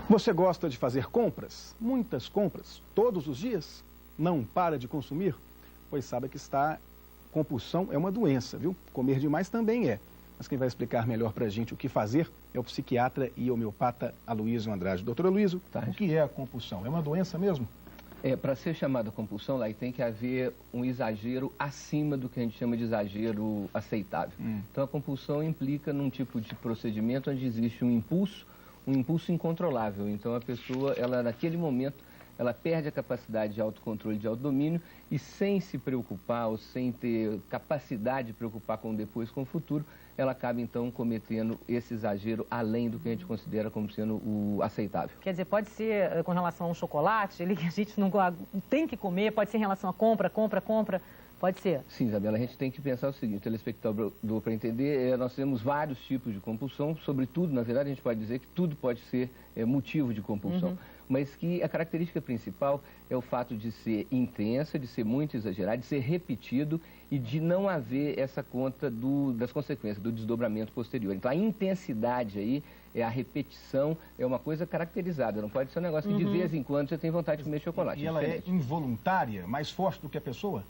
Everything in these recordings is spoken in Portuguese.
Você gosta de fazer compras? Muitas compras, todos os dias? Não para de consumir? Pois saiba que compulsão é uma doença, viu? Comer demais também é. Mas quem vai explicar melhor pra gente o que fazer é o psiquiatra e homeopata Aloysio Andrade. Doutor Aloysio, o que é a compulsão? É uma doença mesmo? Para ser chamada compulsão, lá tem que haver um exagero acima do que a gente chama de exagero aceitável. Então, a compulsão implica num tipo de procedimento onde existe um impulso incontrolável. Então, a pessoa, naquele momento, ela perde a capacidade de autocontrole, de autodomínio e sem se preocupar ou sem ter capacidade de preocupar com o depois, com o futuro, ela acaba então cometendo esse exagero além do que a gente considera como sendo o aceitável. Quer dizer, pode ser com relação a um chocolate, ele que a gente não tem que comer, pode ser em relação a compra, pode ser? Sim, Isabela, a gente tem que pensar o seguinte, o telespectador, para entender, nós temos vários tipos de compulsão, sobretudo, na verdade, a gente pode dizer que tudo pode ser motivo de compulsão. Mas que a característica principal é o fato de ser intensa, de ser muito exagerado, de ser repetido e de não haver essa conta das consequências, do desdobramento posterior. Então, a intensidade aí, a repetição, é uma coisa caracterizada. Não pode ser um negócio que de vez em quando você tem vontade de comer chocolate. E ela é involuntária, mais forte do que a pessoa?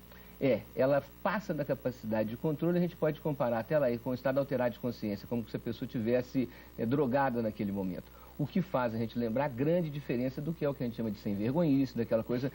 Ela passa da capacidade de controle, a gente pode comparar até lá com o estado alterado de consciência, como se a pessoa tivesse drogada naquele momento. O que faz a gente lembrar a grande diferença do que é o que a gente chama de sem-vergonhice, daquela coisa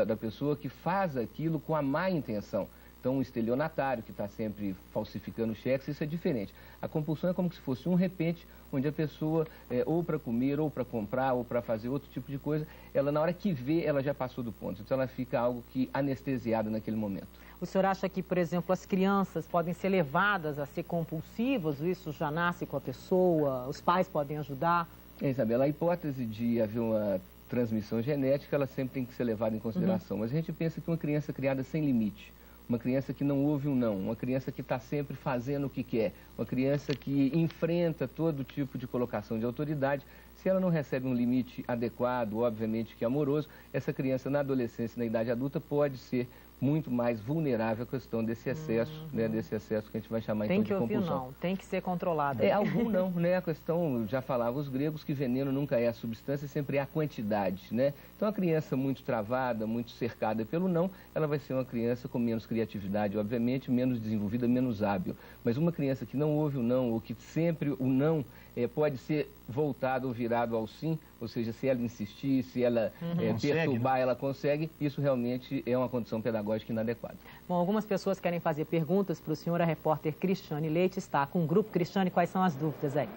da pessoa que faz aquilo com a má intenção. Então, um estelionatário que está sempre falsificando cheques, isso é diferente. A compulsão é como se fosse um repente, onde a pessoa, ou para comer, ou para comprar, ou para fazer outro tipo de coisa, ela na hora que vê, ela já passou do ponto. Então, ela fica algo que anestesiada naquele momento. O senhor acha que, por exemplo, as crianças podem ser levadas a ser compulsivas? Isso já nasce com a pessoa? Os pais podem ajudar? Isabela, a hipótese de haver uma transmissão genética, ela sempre tem que ser levada em consideração. Mas a gente pensa que uma criança criada sem limite, uma criança que não ouve um não, uma criança que está sempre fazendo o que quer, uma criança que enfrenta todo tipo de colocação de autoridade, se ela não recebe um limite adequado, obviamente que amoroso, essa criança na adolescência e na idade adulta pode ser muito mais vulnerável à questão desse excesso, desse excesso que a gente vai chamar então de compulsão. Tem que ouvir não, tem que ser controlada. Algum não, né? A questão, já falavam os gregos, que veneno nunca é a substância, sempre é a quantidade, né? Então, a criança muito travada, muito cercada pelo não, ela vai ser uma criança com menos criatividade, obviamente, menos desenvolvida, menos hábil. Mas uma criança que não ouve o não, ou que sempre o não pode ser voltado ou virado ao sim, ou seja, se ela insistir, se ela perturbar, ela consegue, isso realmente é uma condição pedagógica inadequada. Bom, algumas pessoas querem fazer perguntas para o senhor. A repórter Cristiane Leite está com o grupo. Cristiane, quais são as dúvidas aí?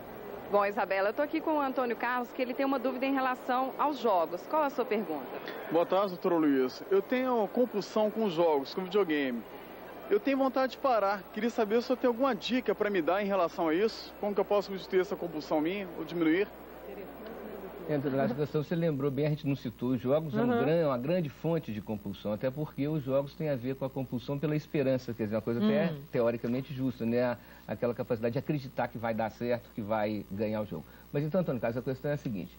Bom, Isabela, eu estou aqui com o Antônio Carlos, que ele tem uma dúvida em relação aos jogos. Qual a sua pergunta? Boa tarde, doutor Luiz. Eu tenho compulsão com jogos, com videogame. Eu tenho vontade de parar. Queria saber se o senhor tem alguma dica para me dar em relação a isso. Como que eu posso substituir essa compulsão minha ou diminuir? Você lembrou bem, a gente não citou, os jogos é uma grande fonte de compulsão, até porque os jogos têm a ver com a compulsão pela esperança, quer dizer, uma coisa até teoricamente justa, né? Aquela capacidade de acreditar que vai dar certo, que vai ganhar o jogo. Mas então, Antônio Carlos, a questão é a seguinte,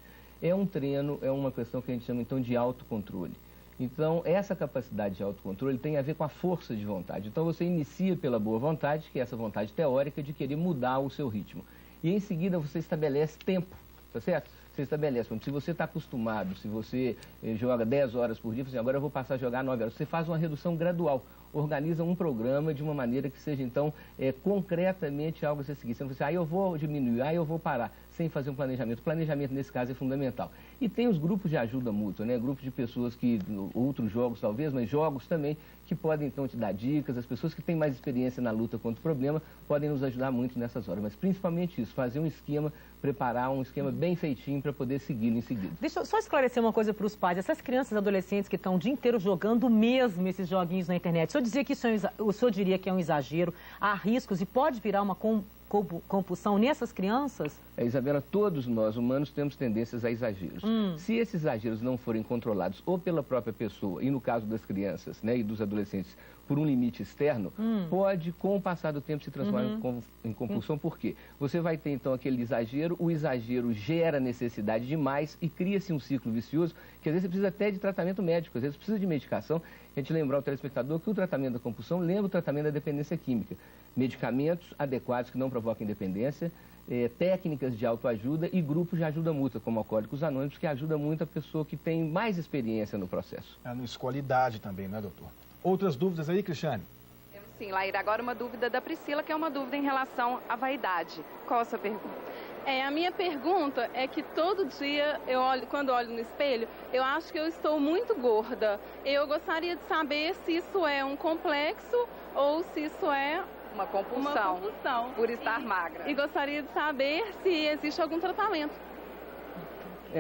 é um treino, é uma questão que a gente chama então de autocontrole. Então, essa capacidade de autocontrole tem a ver com a força de vontade. Então, você inicia pela boa vontade, que é essa vontade teórica de querer mudar o seu ritmo. E em seguida você estabelece tempo, tá certo? Você estabelece, se você está acostumado, se você joga 10 horas por dia, você agora eu vou passar a jogar 9 horas. Você faz uma redução gradual, organiza um programa de uma maneira que seja, então, concretamente algo a ser seguido. Você não vai dizer, eu vou diminuir, eu vou parar, sem fazer um planejamento. O planejamento, nesse caso, é fundamental. E tem os grupos de ajuda mútua, né? Grupos de pessoas que, outros jogos talvez, mas jogos também, que podem, então, te dar dicas. As pessoas que têm mais experiência na luta contra o problema podem nos ajudar muito nessas horas. Mas, principalmente isso, fazer um esquema, preparar um esquema bem feitinho para poder seguir em seguida. Deixa eu só esclarecer uma coisa para os pais. Essas crianças e adolescentes que estão o dia inteiro jogando mesmo esses joguinhos na internet, o senhor diria que é um exagero, há riscos e pode virar uma compulsão nessas crianças? Isabela, todos nós, humanos, temos tendências a exageros. Se esses exageros não forem controlados ou pela própria pessoa, e no caso das crianças, né, e dos adolescentes, por um limite externo, pode, com o passar do tempo, se transformar em compulsão. Por quê? Você vai ter, então, aquele exagero, o exagero gera necessidade de mais e cria-se um ciclo vicioso, que às vezes você precisa até de tratamento médico, às vezes precisa de medicação. A gente lembrar ao telespectador que o tratamento da compulsão lembra o tratamento da dependência química. Medicamentos adequados que não provoquem dependência, técnicas de autoajuda e grupos de ajuda mútua, como Alcoólicos Anônimos, que ajuda muito a pessoa que tem mais experiência no processo. Não escolhe idade também, né, doutor? Outras dúvidas aí, Cristiane? Temos sim, Laíra. Agora uma dúvida da Priscila, que é uma dúvida em relação à vaidade. Qual a sua pergunta? A minha pergunta é que todo dia, quando olho no espelho, eu acho que eu estou muito gorda. Eu gostaria de saber se isso é um complexo ou se isso é uma compulsão por estar magra. E gostaria de saber se existe algum tratamento.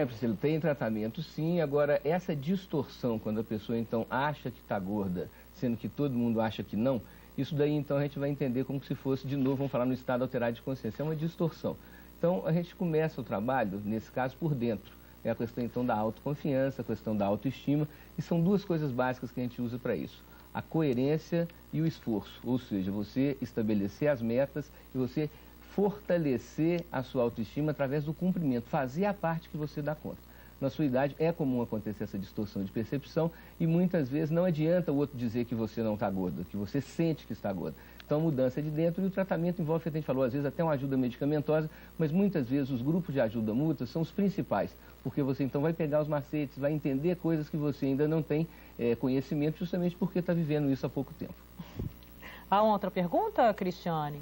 Priscila, tem tratamento sim. Agora, essa distorção, quando a pessoa então acha que está gorda, sendo que todo mundo acha que não, isso daí então a gente vai entender como se fosse, de novo, vamos falar no estado alterado de consciência. É uma distorção. Então, a gente começa o trabalho, nesse caso, por dentro. É a questão, então, da autoconfiança, a questão da autoestima, e são duas coisas básicas que a gente usa para isso. A coerência e o esforço, ou seja, você estabelecer as metas e você fortalecer a sua autoestima através do cumprimento, fazer a parte que você dá conta. Na sua idade é comum acontecer essa distorção de percepção e muitas vezes não adianta o outro dizer que você não está gorda, que você sente que está gorda. Então, a mudança é de dentro e o tratamento envolve, a gente falou, às vezes até uma ajuda medicamentosa, mas muitas vezes os grupos de ajuda mútua são os principais, porque você então vai pegar os macetes, vai entender coisas que você ainda não tem conhecimento, justamente porque está vivendo isso há pouco tempo. Há outra pergunta, Cristiane?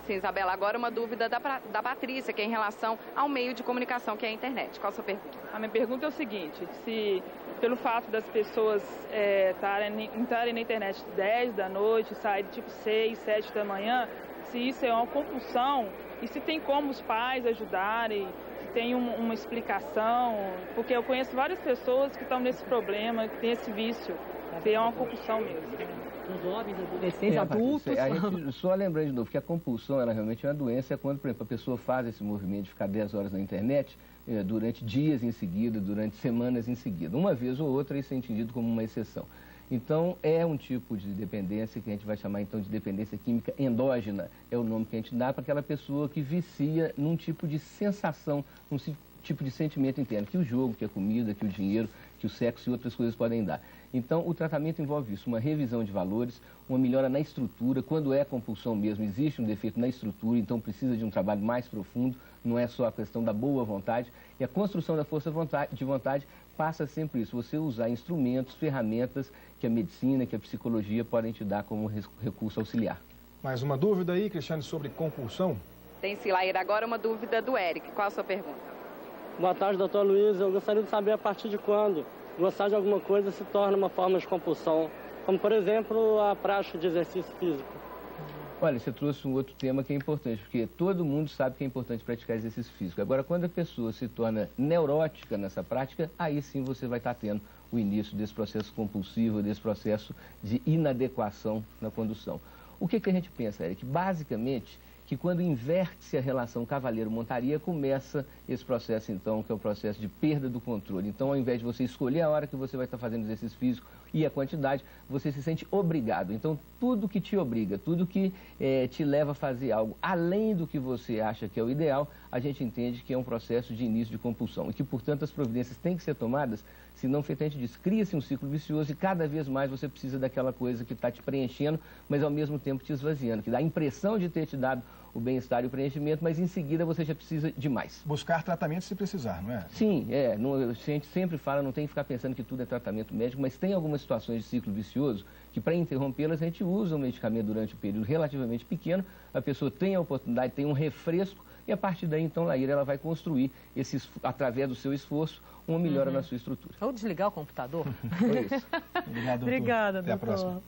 Sim, Isabela. Agora uma dúvida da Patrícia, que é em relação ao meio de comunicação, que é a internet. Qual a sua pergunta? A minha pergunta é o seguinte, se pelo fato das pessoas entrarem na internet 10 da noite, saírem tipo 6, 7 da manhã, se isso é uma compulsão e se tem como os pais ajudarem, se tem uma explicação, porque eu conheço várias pessoas que estão nesse problema, que têm esse vício, que é uma compulsão mesmo. Os jovens, adolescentes, adultos. A gente só lembrando de novo que a compulsão, ela realmente é uma doença, é quando, por exemplo, a pessoa faz esse movimento de ficar 10 horas na internet durante dias em seguida, durante semanas em seguida. Uma vez ou outra, isso é entendido como uma exceção. Então, é um tipo de dependência que a gente vai chamar, então, de dependência química endógena. É o nome que a gente dá para aquela pessoa que vicia num tipo de sensação, num tipo de sentimento interno, que o jogo, que a comida, que o dinheiro, que o sexo e outras coisas podem dar. Então, o tratamento envolve isso, uma revisão de valores, uma melhora na estrutura. Quando é compulsão mesmo, existe um defeito na estrutura, então precisa de um trabalho mais profundo, não é só a questão da boa vontade. E a construção da força de vontade passa sempre isso, você usar instrumentos, ferramentas que a medicina, que a psicologia podem te dar como recurso auxiliar. Mais uma dúvida aí, Cristiane, sobre compulsão? Tem, Silaíra. Agora uma dúvida do Eric. Qual a sua pergunta? Boa tarde, doutor Luiz. Eu gostaria de saber a partir de quando gostar de alguma coisa se torna uma forma de compulsão, como, por exemplo, a prática de exercício físico. Olha, você trouxe um outro tema que é importante, porque todo mundo sabe que é importante praticar exercício físico. Agora, quando a pessoa se torna neurótica nessa prática, aí sim você vai estar tendo o início desse processo compulsivo, desse processo de inadequação na condução. O que a gente pensa, Eric? Basicamente, que quando inverte-se a relação cavaleiro-montaria, começa esse processo, então, que é o processo de perda do controle. Então, ao invés de você escolher a hora que você vai estar fazendo exercício físico e a quantidade, você se sente obrigado. Então, tudo que te obriga, tudo que te leva a fazer algo além do que você acha que é o ideal, a gente entende que é um processo de início de compulsão. E que, portanto, as providências têm que ser tomadas, senão, feito a gente diz, cria-se um ciclo vicioso e cada vez mais você precisa daquela coisa que está te preenchendo, mas ao mesmo tempo te esvaziando, que dá a impressão de ter te dado o bem-estar e o preenchimento, mas em seguida você já precisa de mais. Buscar tratamento se precisar, não é? Sim, a gente sempre fala, não tem que ficar pensando que tudo é tratamento médico, mas tem algumas situações de ciclo vicioso que para interrompê-las a gente usa um medicamento durante um período relativamente pequeno, a pessoa tem a oportunidade, tem um refresco e a partir daí então, Laíra, ela vai construir, através do seu esforço, uma melhora na sua estrutura. Ou desligar o computador. Foi isso. Obrigado, doutor. Obrigada, Até doutor. a próxima.